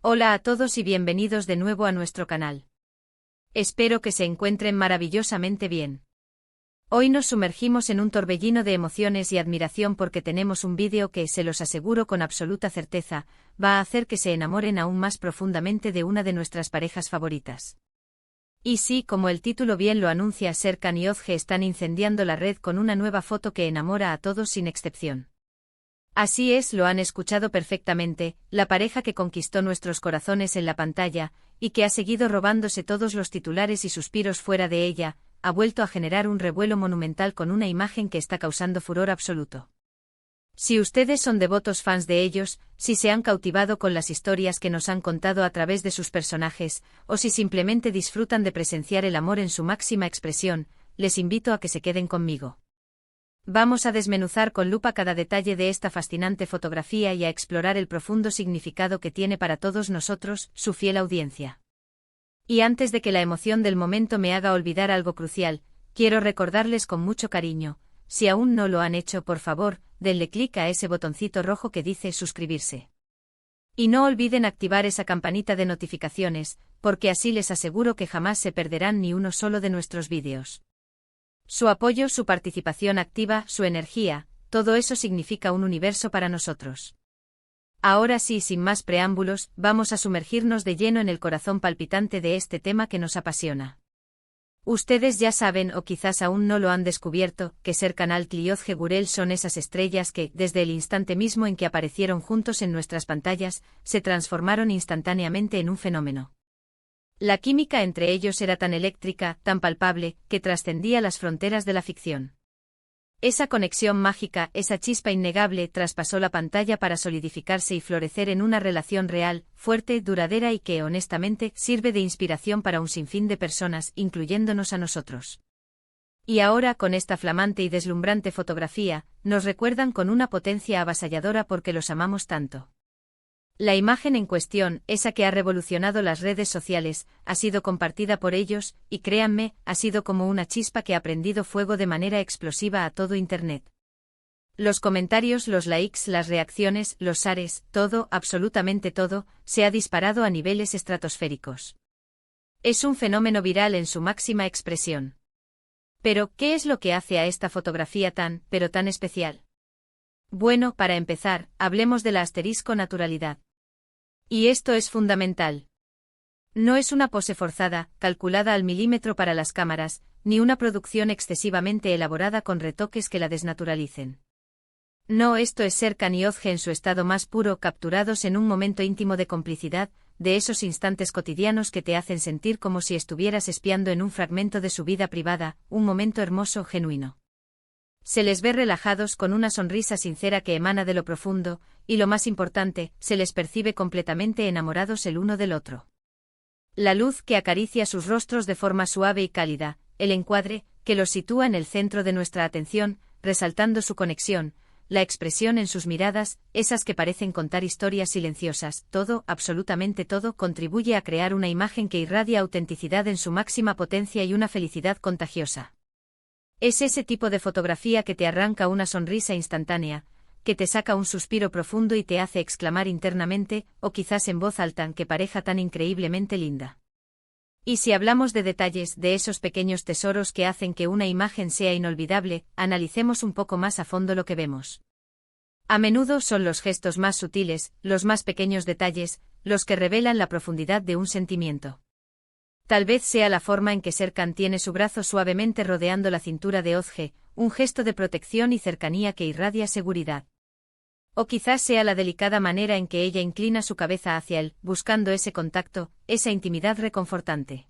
Hola a todos y bienvenidos de nuevo a nuestro canal. Espero que se encuentren maravillosamente bien. Hoy nos sumergimos en un torbellino de emociones y admiración porque tenemos un vídeo que, se los aseguro con absoluta certeza, va a hacer que se enamoren aún más profundamente de una de nuestras parejas favoritas. Y sí, como el título bien lo anuncia, Serkan y Özge están incendiando la red con una nueva foto que enamora a todos sin excepción. Así es, lo han escuchado perfectamente, la pareja que conquistó nuestros corazones en la pantalla, y que ha seguido robándose todos los titulares y suspiros fuera de ella, ha vuelto a generar un revuelo monumental con una imagen que está causando furor absoluto. Si ustedes son devotos fans de ellos, si se han cautivado con las historias que nos han contado a través de sus personajes, o si simplemente disfrutan de presenciar el amor en su máxima expresión, les invito a que se queden conmigo. Vamos a desmenuzar con lupa cada detalle de esta fascinante fotografía y a explorar el profundo significado que tiene para todos nosotros, su fiel audiencia. Y antes de que la emoción del momento me haga olvidar algo crucial, quiero recordarles con mucho cariño, si aún no lo han hecho, por favor, denle clic a ese botoncito rojo que dice suscribirse. Y no olviden activar esa campanita de notificaciones, porque así les aseguro que jamás se perderán ni uno solo de nuestros vídeos. Su apoyo, su participación activa, su energía, todo eso significa un universo para nosotros. Ahora sí, sin más preámbulos, vamos a sumergirnos de lleno en el corazón palpitante de este tema que nos apasiona. Ustedes ya saben, o quizás aún no lo han descubierto, que Serkan Altay y Özge Gürel son esas estrellas que, desde el instante mismo en que aparecieron juntos en nuestras pantallas, se transformaron instantáneamente en un fenómeno. La química entre ellos era tan eléctrica, tan palpable, que trascendía las fronteras de la ficción. Esa conexión mágica, esa chispa innegable, traspasó la pantalla para solidificarse y florecer en una relación real, fuerte, duradera y que, honestamente, sirve de inspiración para un sinfín de personas, incluyéndonos a nosotros. Y ahora, con esta flamante y deslumbrante fotografía, nos recuerdan con una potencia avasalladora porque los amamos tanto. La imagen en cuestión, esa que ha revolucionado las redes sociales, ha sido compartida por ellos, y créanme, ha sido como una chispa que ha prendido fuego de manera explosiva a todo Internet. Los comentarios, los likes, las reacciones, los shares, todo, absolutamente todo, se ha disparado a niveles estratosféricos. Es un fenómeno viral en su máxima expresión. Pero, ¿qué es lo que hace a esta fotografía tan, pero tan especial? Bueno, para empezar, hablemos de la asterisco naturalidad. Y esto es fundamental. No es una pose forzada, calculada al milímetro para las cámaras, ni una producción excesivamente elaborada con retoques que la desnaturalicen. No, esto es Serkan y Özge en su estado más puro, capturados en un momento íntimo de complicidad, de esos instantes cotidianos que te hacen sentir como si estuvieras espiando en un fragmento de su vida privada, un momento hermoso, genuino. Se les ve relajados con una sonrisa sincera que emana de lo profundo, y lo más importante, se les percibe completamente enamorados el uno del otro. La luz que acaricia sus rostros de forma suave y cálida, el encuadre, que los sitúa en el centro de nuestra atención, resaltando su conexión, la expresión en sus miradas, esas que parecen contar historias silenciosas, todo, absolutamente todo, contribuye a crear una imagen que irradia autenticidad en su máxima potencia y una felicidad contagiosa. Es ese tipo de fotografía que te arranca una sonrisa instantánea, que te saca un suspiro profundo y te hace exclamar internamente, o quizás en voz alta, ¡qué pareja tan increíblemente linda! Y si hablamos de detalles, de esos pequeños tesoros que hacen que una imagen sea inolvidable, analicemos un poco más a fondo lo que vemos. A menudo son los gestos más sutiles, los más pequeños detalles, los que revelan la profundidad de un sentimiento. Tal vez sea la forma en que Serkan tiene su brazo suavemente rodeando la cintura de Özge, un gesto de protección y cercanía que irradia seguridad. O quizás sea la delicada manera en que ella inclina su cabeza hacia él, buscando ese contacto, esa intimidad reconfortante.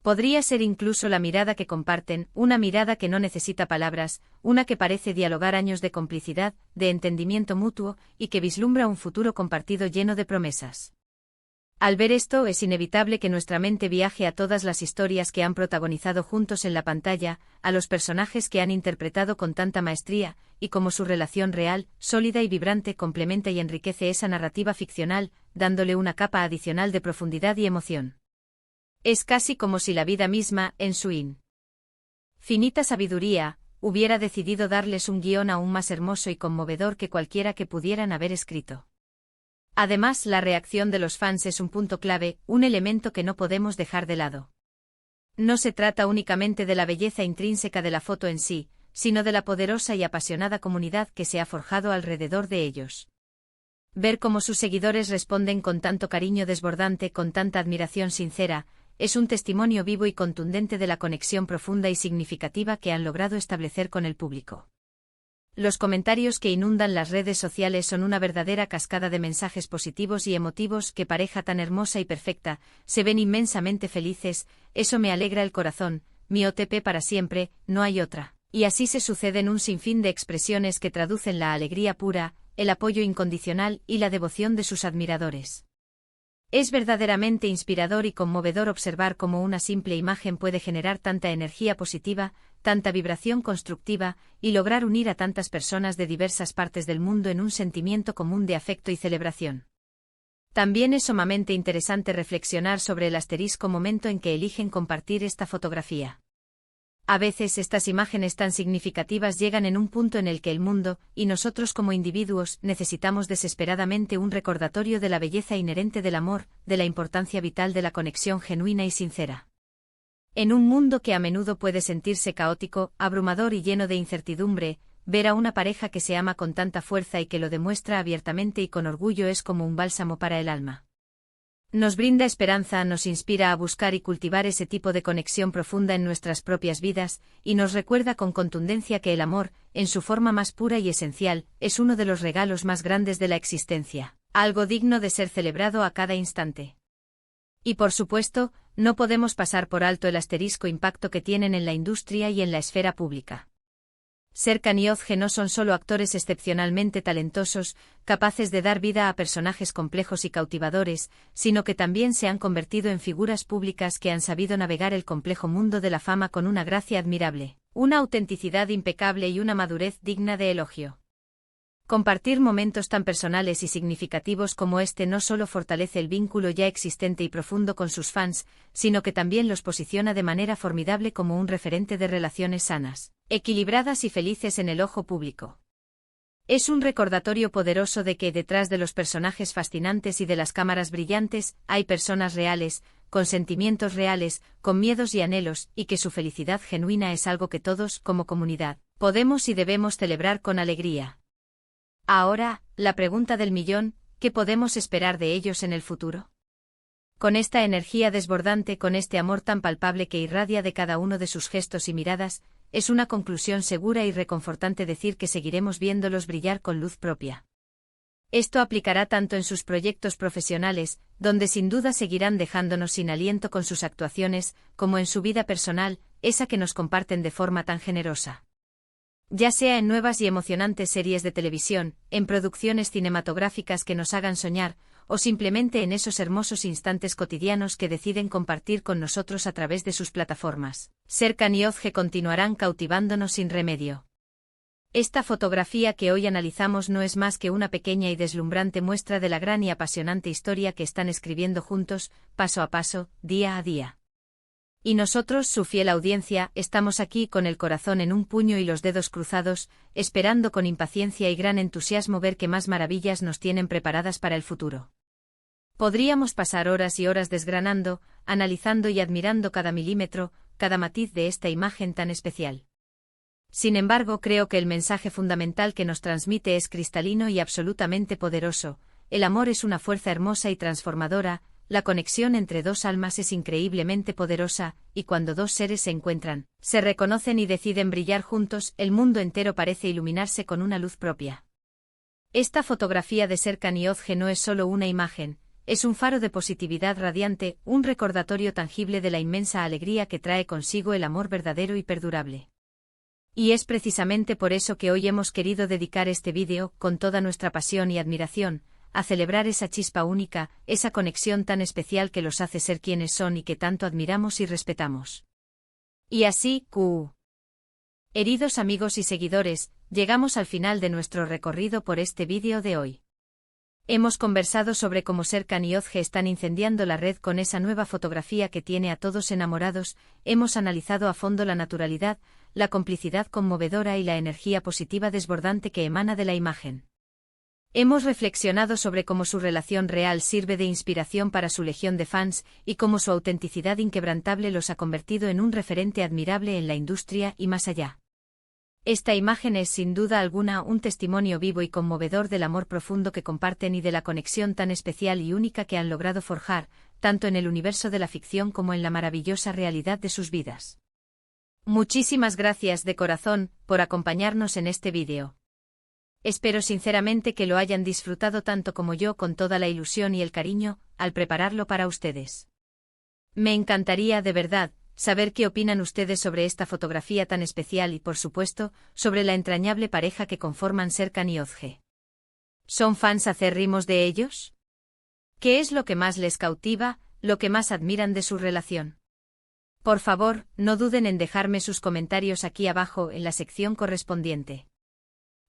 Podría ser incluso la mirada que comparten, una mirada que no necesita palabras, una que parece dialogar años de complicidad, de entendimiento mutuo, y que vislumbra un futuro compartido lleno de promesas. Al ver esto, es inevitable que nuestra mente viaje a todas las historias que han protagonizado juntos en la pantalla, a los personajes que han interpretado con tanta maestría, y cómo su relación real, sólida y vibrante complementa y enriquece esa narrativa ficcional, dándole una capa adicional de profundidad y emoción. Es casi como si la vida misma, en su infinita sabiduría, hubiera decidido darles un guión aún más hermoso y conmovedor que cualquiera que pudieran haber escrito. Además, la reacción de los fans es un punto clave, un elemento que no podemos dejar de lado. No se trata únicamente de la belleza intrínseca de la foto en sí, sino de la poderosa y apasionada comunidad que se ha forjado alrededor de ellos. Ver cómo sus seguidores responden con tanto cariño desbordante, con tanta admiración sincera, es un testimonio vivo y contundente de la conexión profunda y significativa que han logrado establecer con el público. Los comentarios que inundan las redes sociales son una verdadera cascada de mensajes positivos y emotivos. Qué pareja tan hermosa y perfecta, se ven inmensamente felices, eso me alegra el corazón, mi OTP para siempre, no hay otra. Y así se suceden un sinfín de expresiones que traducen la alegría pura, el apoyo incondicional y la devoción de sus admiradores. Es verdaderamente inspirador y conmovedor observar cómo una simple imagen puede generar tanta energía positiva, tanta vibración constructiva, y lograr unir a tantas personas de diversas partes del mundo en un sentimiento común de afecto y celebración. También es sumamente interesante reflexionar sobre el asterisco momento en que eligen compartir esta fotografía. A veces estas imágenes tan significativas llegan en un punto en el que el mundo, y nosotros como individuos, necesitamos desesperadamente un recordatorio de la belleza inherente del amor, de la importancia vital de la conexión genuina y sincera. En un mundo que a menudo puede sentirse caótico, abrumador y lleno de incertidumbre, ver a una pareja que se ama con tanta fuerza y que lo demuestra abiertamente y con orgullo es como un bálsamo para el alma. Nos brinda esperanza, nos inspira a buscar y cultivar ese tipo de conexión profunda en nuestras propias vidas, y nos recuerda con contundencia que el amor, en su forma más pura y esencial, es uno de los regalos más grandes de la existencia, algo digno de ser celebrado a cada instante. Y por supuesto, no podemos pasar por alto el asterisco impacto que tienen en la industria y en la esfera pública. Serkan y Özge no son solo actores excepcionalmente talentosos, capaces de dar vida a personajes complejos y cautivadores, sino que también se han convertido en figuras públicas que han sabido navegar el complejo mundo de la fama con una gracia admirable, una autenticidad impecable y una madurez digna de elogio. Compartir momentos tan personales y significativos como este no solo fortalece el vínculo ya existente y profundo con sus fans, sino que también los posiciona de manera formidable como un referente de relaciones sanas, equilibradas y felices en el ojo público. Es un recordatorio poderoso de que detrás de los personajes fascinantes y de las cámaras brillantes, hay personas reales, con sentimientos reales, con miedos y anhelos, y que su felicidad genuina es algo que todos, como comunidad, podemos y debemos celebrar con alegría. Ahora, la pregunta del millón, ¿qué podemos esperar de ellos en el futuro? Con esta energía desbordante, con este amor tan palpable que irradia de cada uno de sus gestos y miradas, es una conclusión segura y reconfortante decir que seguiremos viéndolos brillar con luz propia. Esto aplicará tanto en sus proyectos profesionales, donde sin duda seguirán dejándonos sin aliento con sus actuaciones, como en su vida personal, esa que nos comparten de forma tan generosa. Ya sea en nuevas y emocionantes series de televisión, en producciones cinematográficas que nos hagan soñar, o simplemente en esos hermosos instantes cotidianos que deciden compartir con nosotros a través de sus plataformas, Serkan y Özge continuarán cautivándonos sin remedio. Esta fotografía que hoy analizamos no es más que una pequeña y deslumbrante muestra de la gran y apasionante historia que están escribiendo juntos, paso a paso, día a día. Y nosotros, su fiel audiencia, estamos aquí con el corazón en un puño y los dedos cruzados, esperando con impaciencia y gran entusiasmo ver qué más maravillas nos tienen preparadas para el futuro. Podríamos pasar horas y horas desgranando, analizando y admirando cada milímetro, cada matiz de esta imagen tan especial. Sin embargo, creo que el mensaje fundamental que nos transmite es cristalino y absolutamente poderoso. El amor es una fuerza hermosa y transformadora. La conexión entre dos almas es increíblemente poderosa, y cuando dos seres se encuentran, se reconocen y deciden brillar juntos, el mundo entero parece iluminarse con una luz propia. Esta fotografía de Serkan y Özge no es solo una imagen, es un faro de positividad radiante, un recordatorio tangible de la inmensa alegría que trae consigo el amor verdadero y perdurable. Y es precisamente por eso que hoy hemos querido dedicar este vídeo, con toda nuestra pasión y admiración, a celebrar esa chispa única, esa conexión tan especial que los hace ser quienes son y que tanto admiramos y respetamos. Y así, queridos amigos y seguidores, llegamos al final de nuestro recorrido por este vídeo de hoy. Hemos conversado sobre cómo Serkan y Özge están incendiando la red con esa nueva fotografía que tiene a todos enamorados, hemos analizado a fondo la naturalidad, la complicidad conmovedora y la energía positiva desbordante que emana de la imagen. Hemos reflexionado sobre cómo su relación real sirve de inspiración para su legión de fans y cómo su autenticidad inquebrantable los ha convertido en un referente admirable en la industria y más allá. Esta imagen es sin duda alguna un testimonio vivo y conmovedor del amor profundo que comparten y de la conexión tan especial y única que han logrado forjar, tanto en el universo de la ficción como en la maravillosa realidad de sus vidas. Muchísimas gracias de corazón por acompañarnos en este vídeo. Espero sinceramente que lo hayan disfrutado tanto como yo con toda la ilusión y el cariño al prepararlo para ustedes. Me encantaría de verdad saber qué opinan ustedes sobre esta fotografía tan especial y, por supuesto, sobre la entrañable pareja que conforman Serkan y Özge. ¿Son fans acérrimos de ellos? ¿Qué es lo que más les cautiva, lo que más admiran de su relación? Por favor, no duden en dejarme sus comentarios aquí abajo en la sección correspondiente.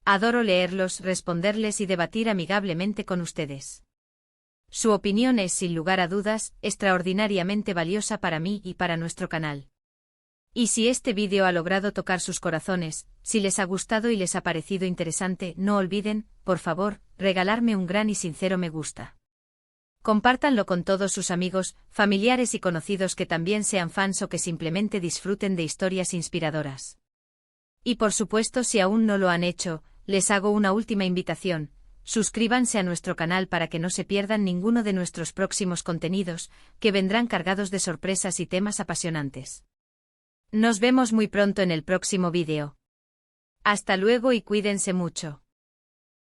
Adoro leerlos, responderles y debatir amigablemente con ustedes. Su opinión es, sin lugar a dudas, extraordinariamente valiosa para mí y para nuestro canal. Y si este vídeo ha logrado tocar sus corazones, si les ha gustado y les ha parecido interesante, no olviden, por favor, regalarme un gran y sincero me gusta. Compártanlo con todos sus amigos, familiares y conocidos que también sean fans o que simplemente disfruten de historias inspiradoras. Y por supuesto, si aún no lo han hecho, les hago una última invitación: suscríbanse a nuestro canal para que no se pierdan ninguno de nuestros próximos contenidos, que vendrán cargados de sorpresas y temas apasionantes. Nos vemos muy pronto en el próximo vídeo. Hasta luego y cuídense mucho.